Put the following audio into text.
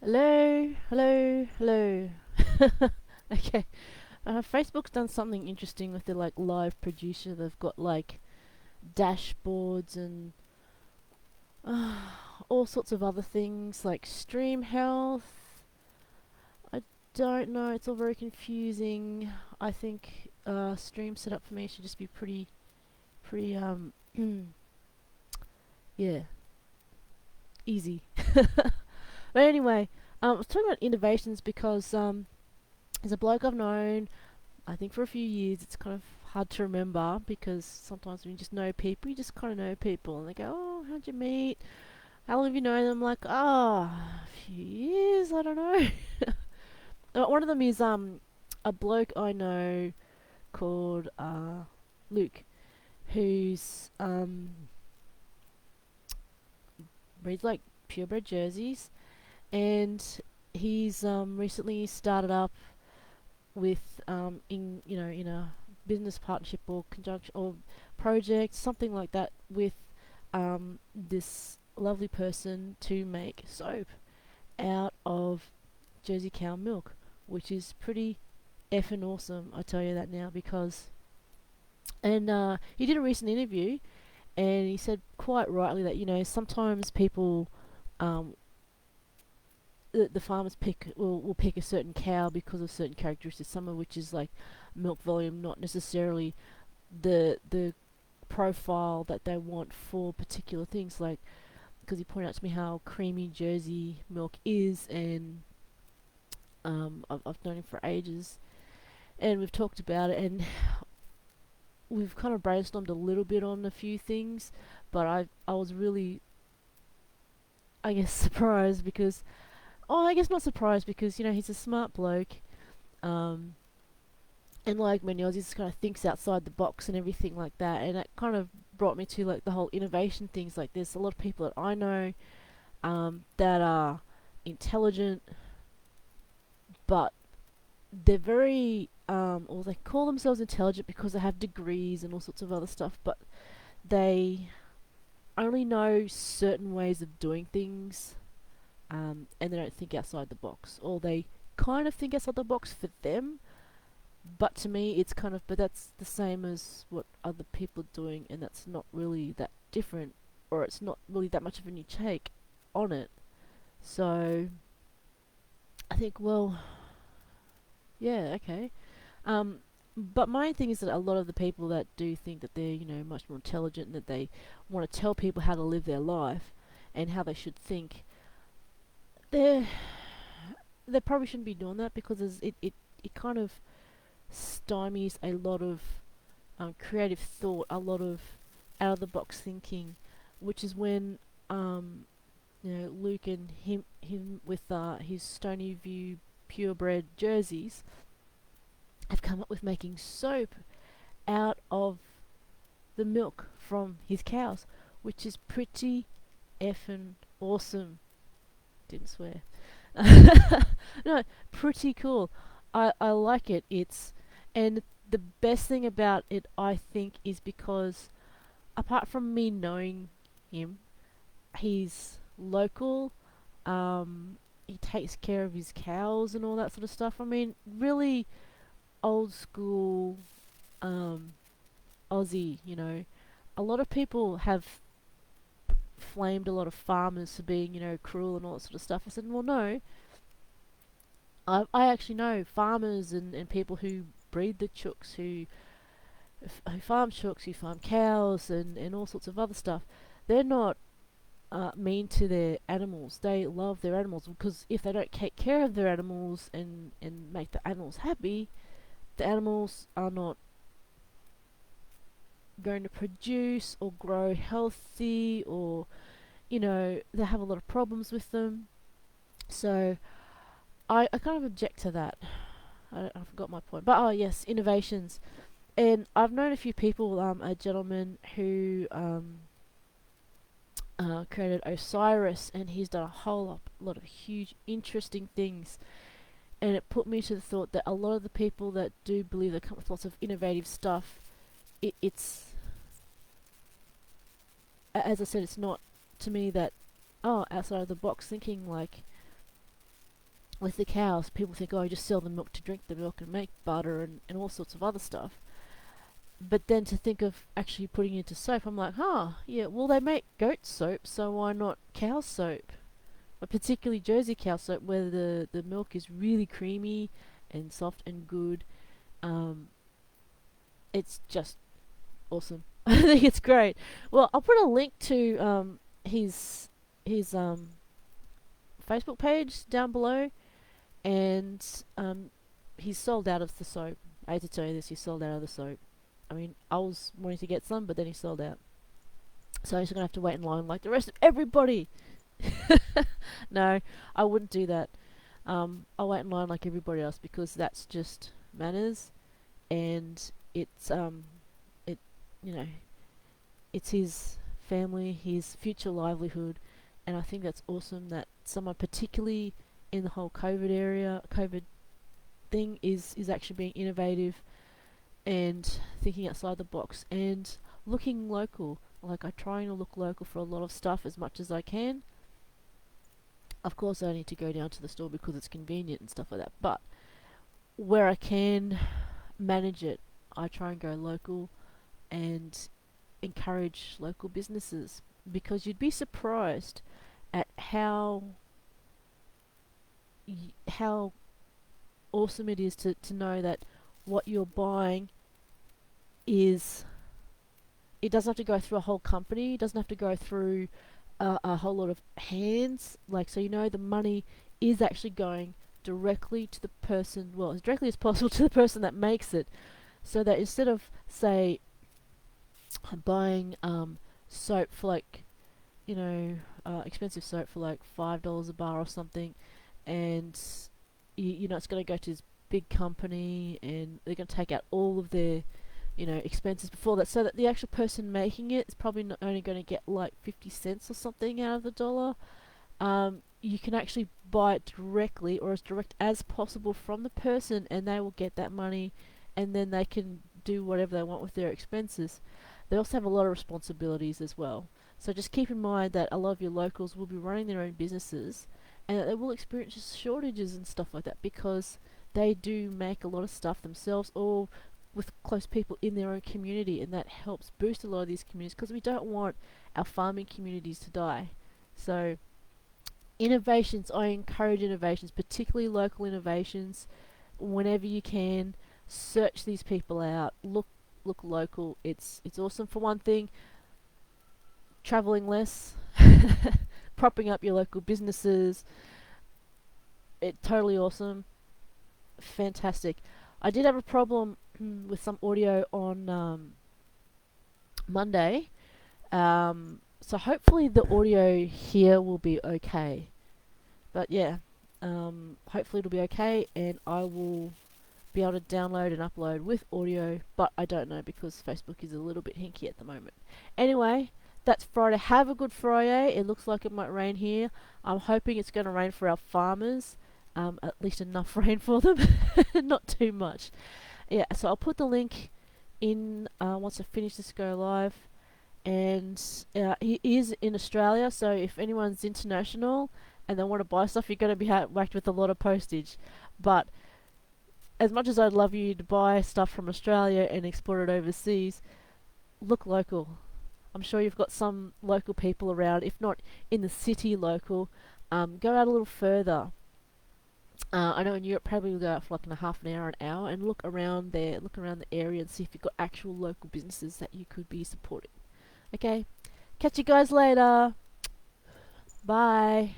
Hello, hello, hello. Okay, Facebook's done something interesting with their like live producer. They've got like dashboards and uh, all sorts of other things like stream health. I don't know. It's all very confusing. I think stream setup for me should just be pretty yeah, easy. But anyway, I was talking about innovations because there's a bloke I've known I think for a few years. It's kind of hard to remember because sometimes when you just know people, you just kind of know people, and they go, "Oh, how'd you meet? How long have you known them?" I'm like, "Oh, a few years. I don't know." One of them is a bloke I know called Luke, who's reads like purebred jerseys, and he's recently started up with in a business partnership or conjunction or project, something like that, with this lovely person to make soap out of Jersey cow milk, which is pretty effing awesome. I tell you that now because, and he did a recent interview and he said quite rightly that sometimes people um, the farmers will pick a certain cow because of certain characteristics, some of which is like milk volume, not necessarily the profile that they want for particular things. Like, because he pointed out to me how creamy Jersey milk is, and I've known him for ages, and we've talked about it, and we've kind of brainstormed a little bit on a few things, but I was really, I guess, surprised because, oh, I guess not surprised because he's a smart bloke. Um, and like many Aussies, kind of thinks outside the box and everything like that. And that kind of brought me to like the whole innovation things. Like there's a lot of people that I know that are intelligent, but they're very or they call themselves intelligent because they have degrees and all sorts of other stuff, but they only know certain ways of doing things, and they don't think outside the box, or they kind of think outside the box for them. But to me, it's kind of, but that's the same as what other people are doing, and that's not really that different, or it's not really that much of a new take on it. So I think, well, yeah, okay. Um, but my thing is that a lot of the people that do think that they're, much more intelligent and that they want to tell people how to live their life and how they should think, they they probably shouldn't be doing that because it kind of stymies a lot of creative thought, a lot of out of the box thinking, which is when Luke and him with his Stoneyview Purebred Jerseys have come up with making soap out of the milk from his cows, which is pretty effing awesome. Didn't swear. No, pretty cool. I like it. And the best thing about it, I think, is because apart from me knowing him, he's local. He takes care of his cows and all that sort of stuff. I mean, really old school um, Aussie. A lot of people have flamed a lot of farmers for being, cruel and all that sort of stuff. I said, well, no, I actually know farmers and people who breed the chooks, who farm chooks, who farm cows, and all sorts of other stuff. They're not mean to their animals. They love their animals because if they don't take care of their animals and make the animals happy, the animals are not going to produce or grow healthy, or they have a lot of problems with them. So I kind of object to that. I forgot my point. But oh yes, innovations. And I've known a few people, a gentleman who created Osiris, and he's done a whole lot of huge, interesting things. And it put me to the thought that a lot of the people that do believe they come up with lots of innovative stuff, it's, as I said, it's not to me that, oh, outside of the box thinking. Like, with the cows, people think, oh, you just sell the milk to drink the milk and make butter and all sorts of other stuff. But then to think of actually putting it into soap, I'm like, yeah, well, they make goat soap, so why not cow soap? But particularly Jersey cow soap, where the milk is really creamy and soft and good. Um, it's just awesome. I think it's great. Well, I'll put a link to his Facebook page down below, and he's sold out of the soap. I hate to tell you this, he's sold out of the soap. I mean, I was wanting to get some, but then he sold out. So I'm just gonna have to wait in line like the rest of everybody. No, I wouldn't do that. I'll wait in line like everybody else because that's just manners, and it you know, it's his family, his future livelihood, and I think that's awesome that someone particularly in the whole COVID thing is actually being innovative and thinking outside the box and looking local. Like, I try to look local for a lot of stuff as much as I can. Of course, I need to go down to the store because it's convenient and stuff like that. But where I can manage it, I try and go local and encourage local businesses, because you'd be surprised at how awesome it is to know that what you're buying is, it doesn't have to go through a whole company, it doesn't have to go through a whole lot of hands, like, so the money is actually going directly to the person, well, as directly as possible to the person that makes it, so that instead of, say, buying soap for like, expensive soap for like $5 a bar or something, and it's going to go to this big company and they're going to take out all of their expenses before that, so that the actual person making it is probably not only going to get like 50 cents or something out of the dollar. You can actually buy it directly, or as direct as possible, from the person, and they will get that money, and then they can do whatever they want with their expenses. They also have a lot of responsibilities as well. So just keep in mind that a lot of your locals will be running their own businesses, and that they will experience shortages and stuff like that, because they do make a lot of stuff themselves or with close people in their own community, and that helps boost a lot of these communities, because we don't want our farming communities to die. So innovations, I encourage innovations, particularly local innovations. Whenever you can, search these people out, look local. It's awesome. For one thing, traveling less, propping up your local businesses. It's totally awesome. Fantastic. I did have a problem with some audio on Monday, so hopefully the audio here will be okay. But yeah, hopefully it'll be okay, and I will be able to download and upload with audio, but I don't know because Facebook is a little bit hinky at the moment. Anyway, that's Friday. Have a good Friday. It looks like it might rain here. I'm hoping it's going to rain for our farmers. At least enough rain for them. Not too much. Yeah, so I'll put the link in once I finish this go live. And he is in Australia, so if anyone's international and they want to buy stuff, you're going to be whacked with a lot of postage. But as much as I'd love you to buy stuff from Australia and export it overseas, look local. I'm sure you've got some local people around, if not in the city local. Go out a little further. I know in Europe probably we'll go out for like half an hour, and look around there, look around the area and see if you've got actual local businesses that you could be supporting. Okay, catch you guys later. Bye.